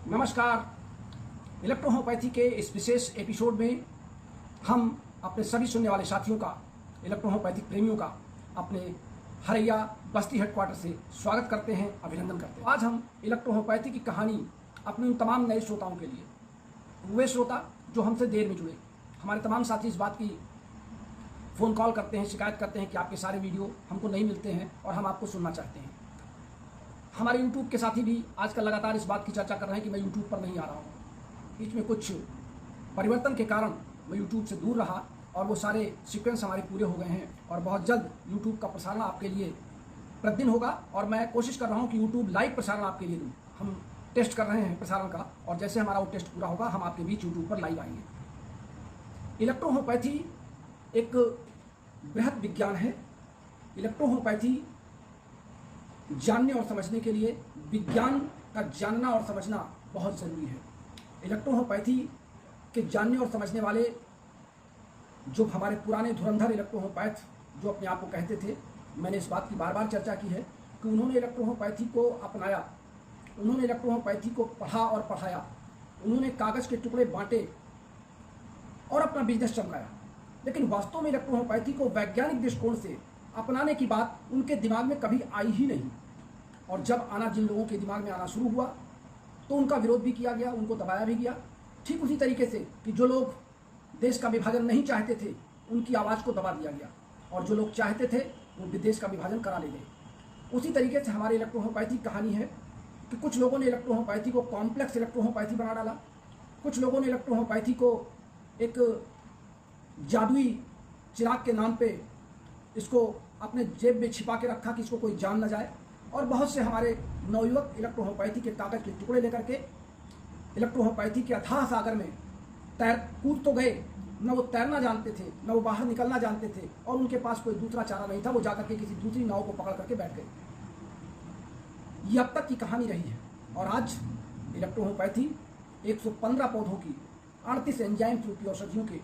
नमस्कार। इलेक्ट्रोहोम्योपैथी के इस विशेष एपिसोड में हम अपने सभी सुनने वाले साथियों का, इलेक्ट्रोहोम्योपैथिक प्रेमियों का अपने हरैया बस्ती हेडक्वार्टर से स्वागत करते हैं, अभिनंदन करते हैं। आज हम इलेक्ट्रोहोम्योपैथी की कहानी अपने उन तमाम नए श्रोताओं के लिए, वे श्रोता जो हमसे देर में जुड़े, हमारे तमाम साथी इस बात की फ़ोन कॉल करते हैं, शिकायत करते हैं कि आपके सारे वीडियो हमको नहीं मिलते हैं और हम आपको सुनना चाहते हैं। हमारे यूट्यूब के साथी भी आजकल लगातार इस बात की चर्चा कर रहे हैं कि मैं यूट्यूब पर नहीं आ रहा हूँ। बीच में कुछ परिवर्तन के कारण मैं यूट्यूब से दूर रहा और वो सारे सीक्वेंस हमारे पूरे हो गए हैं और बहुत जल्द यूट्यूब का प्रसारण आपके लिए प्रतिदिन होगा और मैं कोशिश कर रहा हूँ कि यूट्यूब लाइव प्रसारण आपके लिए दूँ। हम टेस्ट कर रहे हैं प्रसारण का और जैसे हमारा वो टेस्ट पूरा होगा हम आपके बीच यूट्यूब पर लाइव आएंगे। इलेक्ट्रोहोम्योपैथी एक बृहद विज्ञान है। इलेक्ट्रोहोम्योपैथी जानने और समझने के लिए विज्ञान का जानना और समझना बहुत ज़रूरी है। इलेक्ट्रोहोम्योपैथी के जानने और समझने वाले जो हमारे पुराने धुरंधर इलेक्ट्रोहोम्योपैथ जो अपने आप को कहते थे, मैंने इस बात की बार बार चर्चा की है कि उन्होंने इलेक्ट्रोहोम्योपैथी को अपनाया, उन्होंने इलेक्ट्रोहोम्योपैथी को पढ़ा और पढ़ाया, उन्होंने कागज़ के टुकड़े बांटे और अपना बिजनेस चलाया। लेकिन वास्तव में इलेक्ट्रोहोम्योपैथी को वैज्ञानिक दृष्टिकोण से अपनाने की बात उनके दिमाग में कभी आई ही नहीं। और जब आना जिन लोगों के दिमाग में आना शुरू हुआ तो उनका विरोध भी किया गया, उनको दबाया भी गया। ठीक उसी तरीके से कि जो लोग देश का विभाजन नहीं चाहते थे उनकी आवाज़ को दबा दिया गया और जो लोग चाहते थे वो देश का विभाजन करा ले गए। उसी तरीके से हमारी इलेक्ट्रोहोम्योपैथी कहानी है कि कुछ लोगों ने इलेक्ट्रोहोम्योपैथी को कॉम्प्लेक्स इलेक्ट्रोहोम्योपैथी बना डाला, कुछ लोगों ने इलेक्ट्रोहोम्योपैथी को एक जादुई चिराग के नाम पे इसको अपने जेब में छिपा के रखा कि इसको कोई जान न जाए। और बहुत से हमारे नवयुवक इलेक्ट्रोहोम्योपैथी के कागज के टुकड़े लेकर के इलेक्ट्रोहोम्योपैथी के अथाह सागर में कूद तो गए, न वो तैरना जानते थे, न वो बाहर निकलना जानते थे और उनके पास कोई दूसरा चारा नहीं था। वो जाकर के किसी दूसरी नाव को पकड़ करके बैठ गए। ये अब तक की कहानी रही है। और आज इलेक्ट्रोहोम्योपैथी 115 पौधों की 38 एंजाइम रूपी औषधियों के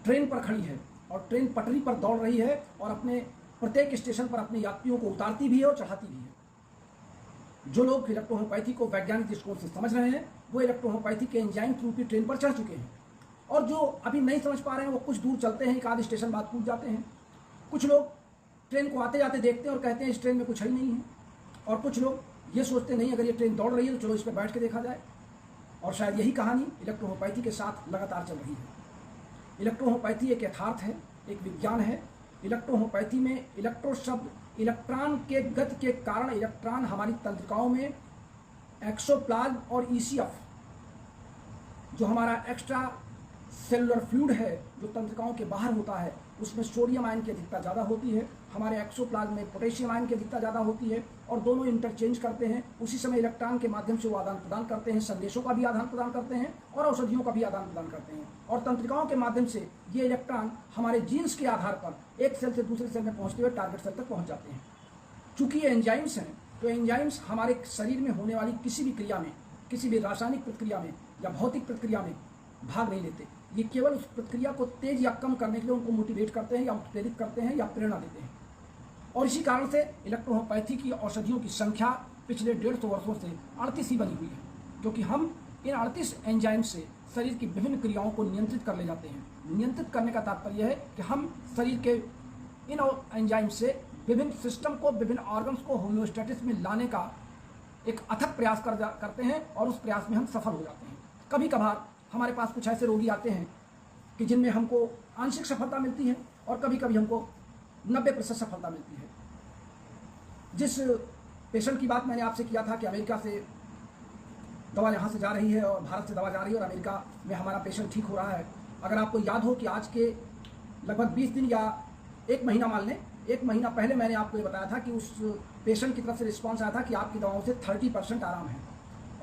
ट्रेन पर खड़ी है और ट्रेन पटरी पर दौड़ रही है और अपने प्रत्येक स्टेशन पर अपने यात्रियों को उतारती भी है और चढ़ाती भी है। जो लोग इलेक्ट्रोहोम्योपैथी को वैज्ञानिक दृष्टिकोण से समझ रहे हैं वो इलेक्ट्रोहोम्योपैथी के एंजाइम रूपी ट्रेन पर चढ़ चुके हैं और जो अभी नहीं समझ पा रहे हैं वो कुछ दूर चलते हैं, एक आध स्टेशन बाद कूद जाते हैं। कुछ लोग ट्रेन को आते जाते देखते हैं और कहते हैं इस ट्रेन में कुछ है ही नहीं है, और कुछ लोग ये सोचते नहीं अगर ये ट्रेन दौड़ रही है तो चलो इस पर बैठ के देखा जाए। और शायद यही कहानी इलेक्ट्रोहोम्योपैथी के साथ लगातार चल रही है। इलेक्ट्रोहोम्योपैथी एक यथार्थ है, एक विज्ञान है। इलेक्ट्रोहोम्योपैथी में इलेक्ट्रो शब्द इलेक्ट्रॉन के गति के कारण इलेक्ट्रॉन हमारी तंत्रिकाओं में एक्सोप्लाज्म और ईसीएफ जो हमारा एक्स्ट्रा सेलुलर फ्लूइड है जो तंत्रिकाओं के बाहर होता है उसमें सोडियम आयन की अधिकता ज़्यादा होती है, हमारे एक्सोप्लाज्म में पोटेशियम आयन की अधिकता ज़्यादा होती है और दोनों इंटरचेंज करते हैं। उसी समय इलेक्ट्रॉन के माध्यम से वो आदान प्रदान करते हैं, संदेशों का भी आदान प्रदान करते हैं और औषधियों का भी आदान प्रदान करते हैं। और तंत्रिकाओं के माध्यम से ये इलेक्ट्रॉन हमारे जीन्स के आधार पर एक सेल से दूसरे सेल में पहुँचते हुए टारगेट सेल तक पहुँच जाते हैं। चूँकि ये एंजाइम्स हैं तो एंजाइम्स हमारे शरीर में होने वाली किसी भी क्रिया में, किसी भी रासायनिक प्रक्रिया में या भौतिक प्रक्रिया में भाग नहीं लेते। ये केवल उस प्रक्रिया को तेज या कम करने के लिए उनको मोटिवेट करते हैं या प्रेरित करते हैं या प्रेरणा देते हैं। और इसी कारण से इलेक्ट्रोहोम्योपैथी की औषधियों की संख्या पिछले 150 वर्षों से 38 ही बनी हुई है, क्योंकि हम इन 38 एंजाइम से शरीर की विभिन्न क्रियाओं को नियंत्रित कर ले जाते हैं। नियंत्रित करने का तात्पर्य है कि हम शरीर के इन एंजाइम से विभिन्न सिस्टम को, विभिन्न ऑर्गन्स को होम्योस्टेसिस में लाने का एक अथक प्रयास करते हैं और उस प्रयास में हम सफल हो जाते हैं। कभी कभार हमारे पास कुछ ऐसे रोगी आते हैं कि जिनमें हमको आंशिक सफलता मिलती है और कभी कभी हमको 90% सफलता मिलती है। जिस पेशेंट की बात मैंने आपसे किया था कि अमेरिका से दवा यहाँ से जा रही है और भारत से दवा जा रही है और अमेरिका में हमारा पेशेंट ठीक हो रहा है, अगर आपको याद हो कि आज के लगभग 20 दिन या एक महीना मान लें, एक महीना पहले मैंने आपको ये बताया था कि उस पेशेंट की तरफ से रिस्पॉन्स आया था कि आपकी दवाओं से 30% आराम है।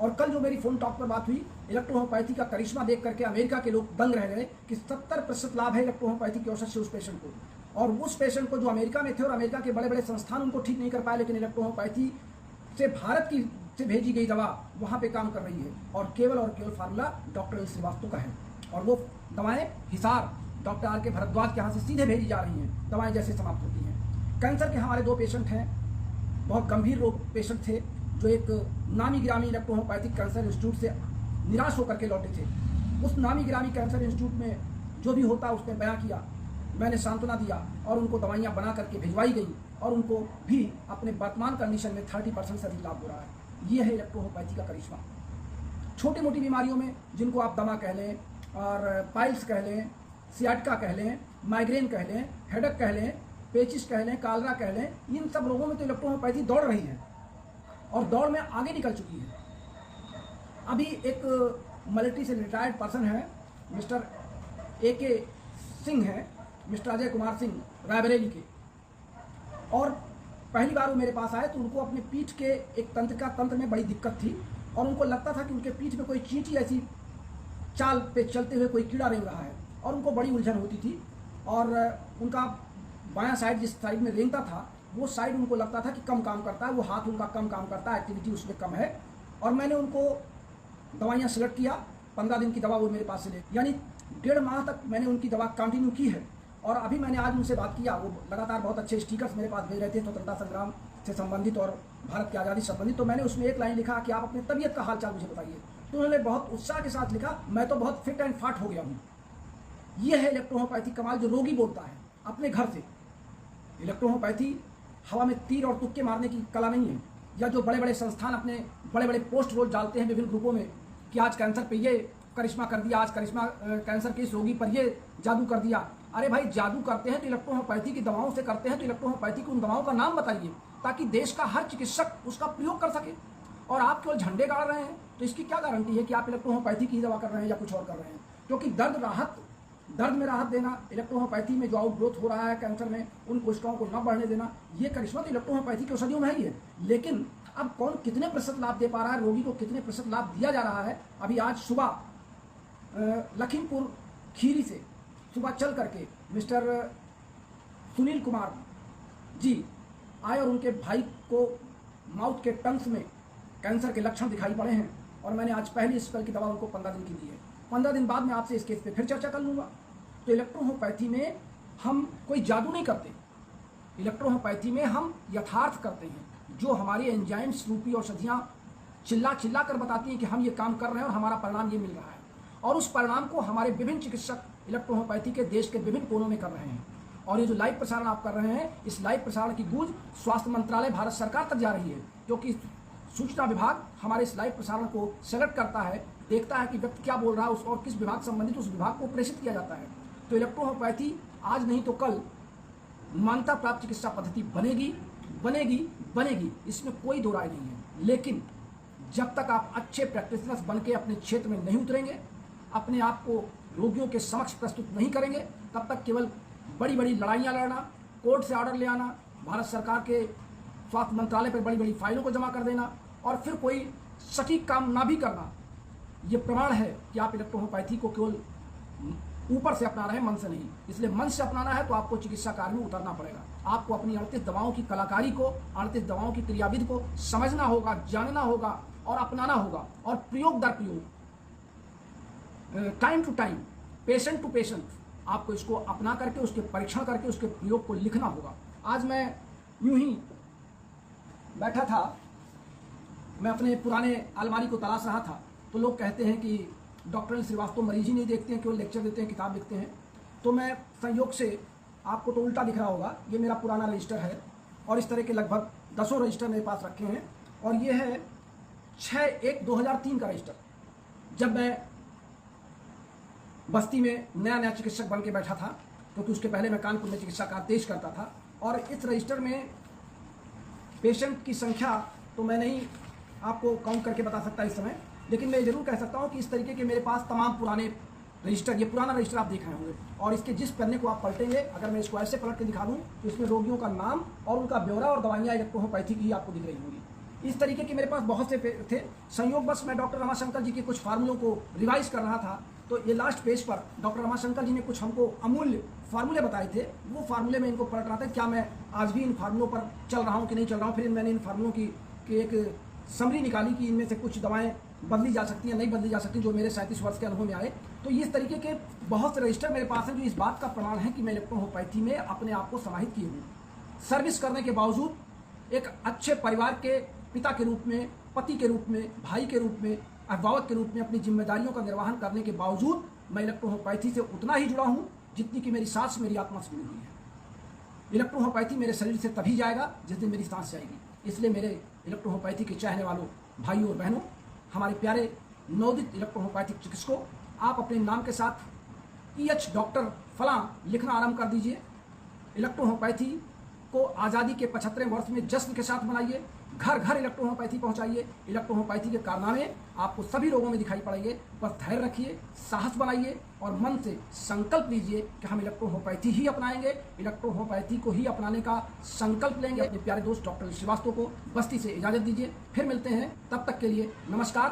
और कल जो मेरी फ़ोन टॉक पर बात हुई, इलेक्ट्रोहोम्योपैथी का करिश्मा देख करके अमेरिका के लोग दंग रह गए कि 70% लाभ है इलेक्ट्रोहोम्योपैथी की औषध से उस पेशेंट को। और उस पेशेंट को जो अमेरिका में थे और अमेरिका के बड़े बड़े संस्थान उनको ठीक नहीं कर पाए, लेकिन इलेक्ट्रोहोम्योपैथी से भारत की से भेजी गई दवा वहाँ पे काम कर रही है और केवल फार्मूला डॉक्टर एल श्रीवास्तव का है। और वो दवाएँ हिसार डॉक्टर आर के भरद्वाज के यहाँ से सीधे भेजी जा रही हैं, दवाएँ जैसे समाप्त होती हैं। कैंसर के हमारे 2 पेशेंट हैं, बहुत गंभीर रोग पेशेंट थे जो एक नामी गिरामी इलेक्ट्रोहोमोपैथिक कैंसर इंस्टीट्यूट से निराश होकर के लौटे थे। उस नामी गिरामी कैंसर इंस्टीट्यूट में जो भी होता उसने बयां किया, मैंने सांत्वना दिया और उनको दवाइयाँ बना करके भिजवाई गई और उनको भी अपने वर्तमान कंडीशन में 30% से अधिक लाभ हो रहा है। ये है इलेक्ट्रोहोमोपैथी का करिश्मा। छोटी मोटी बीमारियों में जिनको आप दमा कह लें और पाइल्स कह लें, सियाटिका कह लें, माइग्रेन कह लें, हेडेक कह लें, पेचिस कह लें, कालरा कह लें, इन सब रोगों में तो इलेक्ट्रोहोमोपैथी दौड़ रही है और दौड़ में आगे निकल चुकी है। अभी एक मिलिट्री से रिटायर्ड पर्सन है, मिस्टर AK सिंह है, मिस्टर अजय कुमार सिंह, रायबरेली के, और पहली बार वो मेरे पास आए तो उनको अपने पीठ के एक तंत्र में बड़ी दिक्कत थी और उनको लगता था कि उनके पीठ में कोई चींटी ऐसी चाल पे चलते हुए कोई कीड़ा रेंग रहा है और उनको बड़ी उलझन होती थी। और उनका बायां साइड जिस साइड में रेंगता था वो साइड उनको लगता था कि कम काम करता है, वो हाथ उनका कम काम करता है, एक्टिविटी उसमें कम है। और मैंने उनको दवाइयाँ सेलेक्ट किया, 15 दिन की दवा वो मेरे पास से ले, यानी 1.5 माह तक मैंने उनकी दवा कंटिन्यू की है। और अभी मैंने आज उनसे बात किया, वो लगातार बहुत अच्छे स्टिकर्स मेरे पास भेज रहे थे स्वतंत्रता संग्राम से संबंधित और भारत की आज़ादी से संबंधित। तो मैंने उसमें एक लाइन लिखा कि आप अपनी तबीयत का हाल चाल मुझे बताइए। तो उन्होंने बहुत उत्साह के साथ लिखा, मैं तो बहुत फिट एंड फाट हो गया हूँ। ये है इलेक्ट्रोहोमोपैथी कमाल, जो रोगी बोलता है अपने घर से। इलेक्ट्रोहोमोपैथी हवा में तीर और तुक्के मारने की कला नहीं है, या जो बड़े बड़े संस्थान अपने बड़े बड़े पोस्ट रोज डालते हैं विभिन्न ग्रुपों में कि आज कैंसर पे ये करिश्मा कर दिया, आज करिश्मा कैंसर के इस रोगी पर ये जादू कर दिया। अरे भाई, जादू करते हैं तो इलेक्ट्रोहोमोपैथी की दवाओं से करते हैं, तो इलेक्ट्रोहोमोपैथी की उन दवाओं का नाम बताइए ताकि देश का हर चिकित्सक उसका प्रयोग कर सके। और आप केवल झंडे गाड़ रहे हैं तो इसकी क्या गारंटी है कि आप इलेक्ट्रोहोमोपैथी की दवा कर रहे हैं या कुछ और कर रहे हैं। क्योंकि दर्द में राहत देना, इलेक्ट्रोहोमोपैथी में जो आउटग्रोथ हो रहा है कैंसर में उन कोशिकाओं को न बढ़ने देना, ये करिश्मा तो इलेक्ट्रोहोमोपैथी की औषधियों में ही है। लेकिन अब कौन कितने प्रतिशत लाभ दे पा रहा है, रोगी को कितने प्रतिशत लाभ दिया जा रहा है। अभी आज सुबह लखीमपुर खीरी से सुबह चल करके मिस्टर सुनील कुमार जी आए और उनके भाई को माउथ के टंग्स में कैंसर के लक्षण दिखाई पड़े हैं और मैंने आज पहली स्पेल की दवा उनको 15 दिन की दी है। 15 दिन बाद मैं आपसे इस केस पे फिर चर्चा कर लूँगा। तो इलेक्ट्रोहोमोपैथी में हम कोई जादू नहीं करते, इलेक्ट्रोहोमोपैथी में हम यथार्थ करते हैं। जो हमारी एंजाइम्स रूपी औषधियाँ चिल्ला चिल्ला कर बताती हैं कि हम ये काम कर रहे हैं और हमारा परिणाम ये मिल रहा है, और उस परिणाम को हमारे विभिन्न चिकित्सक इलेक्ट्रोहोमोपैथी के देश के विभिन्न कोनों में कर रहे हैं। और ये जो लाइव प्रसारण आप कर रहे हैं, इस लाइव प्रसारण की गूंज स्वास्थ्य मंत्रालय भारत सरकार तक जा रही है, क्योंकि सूचना विभाग हमारे इस लाइव प्रसारण को सेलेक्ट करता है, देखता है कि व्यक्ति क्या बोल रहा है उस और किस विभाग संबंधित, उस विभाग को प्रेषित किया जाता है। तो इलेक्ट्रोहोमोपैथी आज नहीं तो कल मान्यता प्राप्त चिकित्सा पद्धति बनेगी बनेगी बनेगी, इसमें कोई दो राय नहीं है। लेकिन जब तक आप अच्छे प्रैक्टिशनर्स बन के अपने क्षेत्र में नहीं उतरेंगे, अपने आप को रोगियों के समक्ष प्रस्तुत नहीं करेंगे, तब तक केवल बड़ी बड़ी लड़ाइयाँ लड़ना, कोर्ट से ऑर्डर ले आना, भारत सरकार के स्वास्थ्य मंत्रालय पर बड़ी बड़ी फाइलों को जमा कर देना और फिर कोई सटीक काम ना भी करना, ये प्रमाण है कि आप इलेक्ट्रोहोमोपैथी को केवल ऊपर से अपना रहे हैं, मन से नहीं। इसलिए मन से अपनाना है तो आपको चिकित्सा कार्य में उतरना पड़ेगा। आपको अपनी 38 दवाओं की कलाकारी को, 38 दवाओं की क्रियाविधि को समझना होगा, जानना होगा और अपनाना होगा, और प्रयोग दर प्रयोग, time to time, patient to patient आपको इसको अपना करके, उसके परीक्षण करके, उसके प्रयोग को लिखना होगा। आज मैं यूं ही बैठा था, मैं अपने पुराने अलमारी को तलाश रहा था, तो लोग कहते हैं कि डॉक्टर श्रीवास्तव मरीज ही नहीं देखते हैं, केवल लेक्चर देते हैं, किताब लिखते हैं। तो मैं संयोग से, आपको तो उल्टा दिख रहा होगा, ये मेरा पुराना रजिस्टर है और इस तरह के लगभग 10 रजिस्टर मेरे पास रखे हैं। और ये है 6/1/2003 का रजिस्टर, जब मैं बस्ती में नया नया चिकित्सक बन के बैठा था, क्योंकि उसके पहले मैं कानपुर में चिकित्सा कार्य पेश करता था। और इस रजिस्टर में पेशेंट की संख्या तो मैं नहीं आपको काउंट करके बता सकता इस समय, लेकिन मैं जरूर कह सकता हूँ कि इस तरीके के मेरे पास तमाम पुराने रजिस्टर, ये पुराना रजिस्टर आप देख रहे होंगे, और इसके जिस पन्ने को आप पलटेंगे, अगर मैं इसको ऐसे पलट के दिखा दूँ तो इसमें रोगियों का नाम और उनका ब्यौरा और दवाइयाँ इलेक्ट्रोहोमोपैथी की आपको दिख रही होंगी। इस तरीके के मेरे पास बहुत से थे। संयोगवश मैं डॉक्टर रमाशंकर जी के कुछ फार्मूलों को रिवाइज कर रहा था, तो ये लास्ट पेज पर डॉक्टर रमाशंकर जी ने कुछ हमको अमूल्य फार्मूले बताए थे, वो फार्मूले में इनको पलट रहा था, क्या मैं आज भी इन फार्मूलों पर चल रहा हूँ कि नहीं चल रहा हूँ। फिर मैंने इन फार्मूलों की एक समरी निकाली कि इनमें से कुछ दवाएं बदली जा सकती हैं, नहीं बदली जा सकती, जो मेरे 37 वर्ष के अनुभव में आए। तो इस तरीके के बहुत से रजिस्टर मेरे पास हैं जो इस बात का प्रमाण है कि मैं इलेक्ट्रोहोमोपैथी में अपने आप को समाहित किए हूँ। सर्विस करने के बावजूद, एक अच्छे परिवार के पिता के रूप में, पति के रूप में, भाई के रूप में, अभिभावक के रूप में अपनी जिम्मेदारियों का निर्वहन करने के बावजूद मैं इलेक्ट्रोहोमोपैथी से उतना ही जुड़ा हूँ जितनी कि मेरी सांस मेरी आत्मा से जुड़ी हुई है। इलेक्ट्रोहोमोपैथी मेरे शरीर से तभी जाएगा जिस दिन मेरी सांस जाएगी। इसलिए मेरे इलेक्ट्रोहोमोपैथी के चाहने वालों भाइयों और बहनों, हमारे प्यारे नवोदित इलेक्ट्रोहोमोपैथिक चिकित्सकों, आप अपने नाम के साथ EH डॉक्टर फलां लिखना आरंभ कर दीजिए। इलेक्ट्रोहोमोपैथी को आज़ादी के 75वें वर्ष में जश्न के साथ मनाइए। घर घर इलेक्ट्रोहोमोपैथी पहुंचाइए। इलेक्ट्रोहोमोपैथी के कारनामे आपको सभी रोगों में दिखाई पड़ेंगे। बस धैर्य रखिए, साहस बनाइए और मन से संकल्प लीजिए कि हम इलेक्ट्रोहोमोपैथी ही अपनाएंगे। इलेक्ट्रोहोमोपैथी को ही अपनाने का संकल्प लेंगे। अपने प्यारे दोस्त डॉक्टर श्रीवास्तव को बस्ती से इजाजत दीजिए। फिर मिलते हैं, तब तक के लिए नमस्कार।